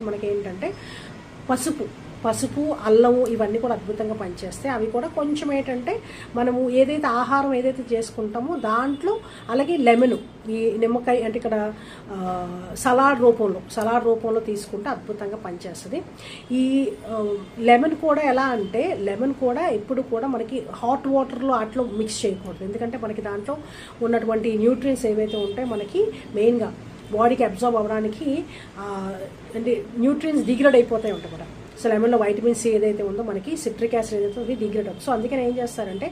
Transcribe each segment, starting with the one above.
మనకేంటంటే పసుపు అల్లము ఇవన్నీ కూడా అద్భుతంగా పనిచేస్తాయి. అవి కూడా కొంచెం ఏంటంటే మనము ఏదైతే ఆహారం ఏదైతే చేసుకుంటామో దాంట్లో అలాగే లెమన్ ఈ నిమ్మకాయ అంటే ఇక్కడ సలాడ్ రూపంలో తీసుకుంటే అద్భుతంగా పనిచేస్తుంది. ఈ లెమన్ కూడా ఎలా అంటే లెమన్ కూడా ఎప్పుడు కూడా మనకి హాట్ వాటర్లో అట్లా మిక్స్ చేయకూడదు. ఎందుకంటే మనకి దాంట్లో ఉన్నటువంటి న్యూట్రియన్స్ ఏవైతే ఉంటాయో మనకి మెయిన్గా బాడీకి అబ్జార్బ్ అవ్వడానికి అంటే న్యూట్రియన్స్ డిగ్రేడ్ అయిపోతాయి ఉంటాయి కూడా. సో లెమన్లో వైటమిన్ సి ఏదైతే ఉందో మనకి సిట్రిక్ యాసిడ్ ఏదైతే ఉంది డిగ్రేడ్ అవుతుంది. సో అందుకని ఏం చేస్తారంటే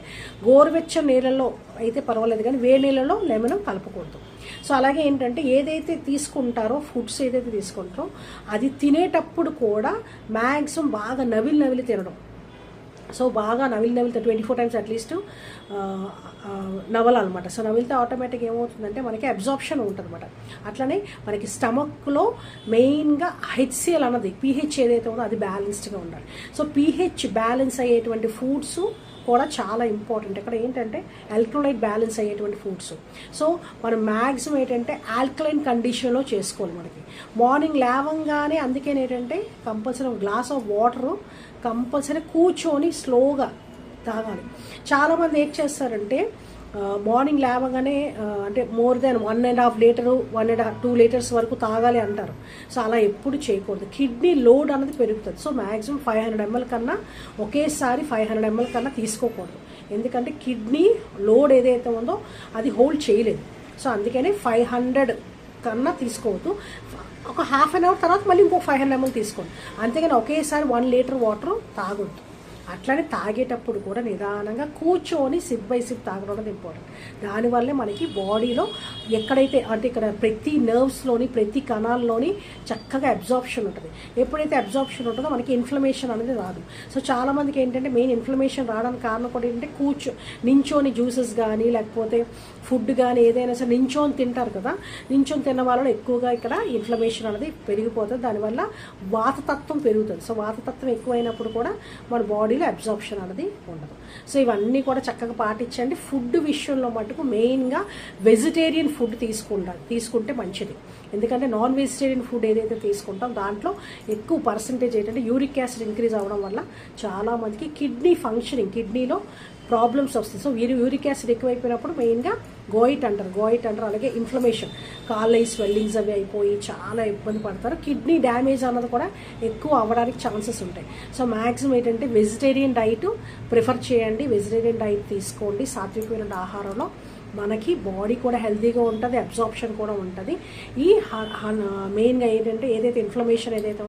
గోరువెచ్చని నీళ్ళల్లో అయితే పర్వాలేదు కానీ వేడి నీళ్ళలో లెమన్ కలపకూడదు. సో అలాగే ఏంటంటే ఏదైతే తీసుకుంటారో ఫుడ్స్ ఏదైతే తీసుకుంటారో అది తినేటప్పుడు కూడా మ్యాక్సిమం బాగా నవిలి తినడం. సో బాగా నవిలి 24 times అట్లీస్ట్ నవలాలన్నమాట. సో నవిలితే ఆటోమేటిక్ ఏమవుతుందంటే మనకి అబ్జార్ప్షన్ ఉంటుంది అనమాట. అట్లనే మనకి స్టమక్లో మెయిన్గా హెచ్సిఎల్ అన్నది పీహెచ్ ఏదైతే ఉందో అది బ్యాలెన్స్డ్గా ఉండాలి. సో పీహెచ్ బ్యాలెన్స్ అయ్యేటువంటి ఫుడ్స్ కూడా చాలా ఇంపార్టెంట్. ఇక్కడ ఏంటంటే ఆల్కలైట్ బ్యాలెన్స్ అయ్యేటువంటి ఫుడ్స్. సో మనం మ్యాక్సిమం ఏంటంటే ఆల్కలైన్ కండిషన్లో చేసుకోవాలి. మనకి మార్నింగ్ లేవంగానే అందుకని ఏంటంటే compulsory glass of water compulsory కూర్చొని స్లోగా తాగాలి. చాలామంది ఏం చేస్తారంటే మార్నింగ్ లేవగానే అంటే మోర్ దాన్ 1.5 లీటరు 2 లీటర్స్ వరకు తాగాలి అంటారు. సో అలా ఎప్పుడు చేయకూడదు. కిడ్నీ లోడ్ అనేది పెరుగుతుంది. సో మ్యాక్సిమం 500 ml కన్నా ఒకేసారి 500 ml కన్నా తీసుకోకూడదు. ఎందుకంటే కిడ్నీ లోడ్ ఏదైతే ఉందో అది హోల్డ్ చేయలేదు. సో అందుకని 500 కన్నా తీసుకోవద్దు. ఒక హాఫ్ అన్ అవర్ తర్వాత మళ్ళీ ఇంకో 500 ml తీసుకోండి. అంతేగాని ఒకేసారి 1 లీటర్ వాటర్ తాగొద్దు. అట్లనే తాగేటప్పుడు కూడా నిదానంగా కూర్చొని సిప్ బై సిప్ తాగడం అనేది ఇంపార్టెంట్. దానివల్లే మనకి బాడీలో ఎక్కడైతే అంటే ఇక్కడ ప్రతి నర్వ్స్లోని ప్రతి కణాల్లోని చక్కగా అబ్జార్ప్షన్ ఉంటుంది. ఎప్పుడైతే అబ్జార్ప్షన్ ఉంటుందో మనకి ఇన్ఫ్లమేషన్ అనేది రాదు. సో చాలామందికి ఏంటంటే మెయిన్ ఇన్ఫ్లమేషన్ రావడానికి కారణం కూడా ఏంటంటే నించోని జ్యూసెస్ కానీ లేకపోతే ఫుడ్ కానీ ఏదైనా సరే నించోని తింటారు కదా. నించోని తిన్న వాళ్ళలో ఎక్కువగా ఇక్కడ ఇన్ఫ్లమేషన్ అనేది పెరిగిపోతుంది. దానివల్ల వాతతత్వం పెరుగుతుంది. సో వాతతత్వం ఎక్కువైనప్పుడు కూడా మన బాడీలో అబ్జార్ప్షన్ అనేది ఉండదు. సో ఇవన్నీ కూడా చక్కగా పాటించండి. ఫుడ్ విషయంలో మటుకు మెయిన్గా వెజిటేరియన్ ఫుడ్ తీసుకుంటే మంచిది. ఎందుకంటే నాన్ వెజిటేరియన్ ఫుడ్ ఏదైతే తీసుకుంటాం దాంట్లో ఎక్కువ పర్సంటేజ్ ఏంటంటే యూరిక్ యాసిడ్ ఇంక్రీజ్ అవ్వడం వల్ల చాలామందికి కిడ్నీలో ప్రాబ్లమ్స్ వస్తాయి. సో యూరిక్ యాసిడ్ ఎక్కువైపోయినప్పుడు మెయిన్గా గోయిట్ అంటారు. అలాగే ఇన్ఫ్లమేషన్ కాళ్ళ స్వెల్లింగ్స్ అవి అయిపోయి చాలా ఇబ్బంది పడతారు. కిడ్నీ డ్యామేజ్ అన్నది కూడా ఎక్కువ అవ్వడానికి ఛాన్సెస్ ఉంటాయి. సో మ్యాక్సిమం ఏంటంటే వెజిటేరియన్ డైట్ ప్రిఫర్ చేయండి. వెజిటేరియన్ డైట్ తీసుకోండి. సాత్వికమైన ఆహారంలో మనకి బాడీ కూడా హెల్తీగా ఉంటుంది, అబ్జార్ప్షన్ కూడా ఉంటుంది. ఈ మెయిన్గా ఏంటంటే ఏదైతే ఇన్ఫ్లమేషన్ ఏదైతే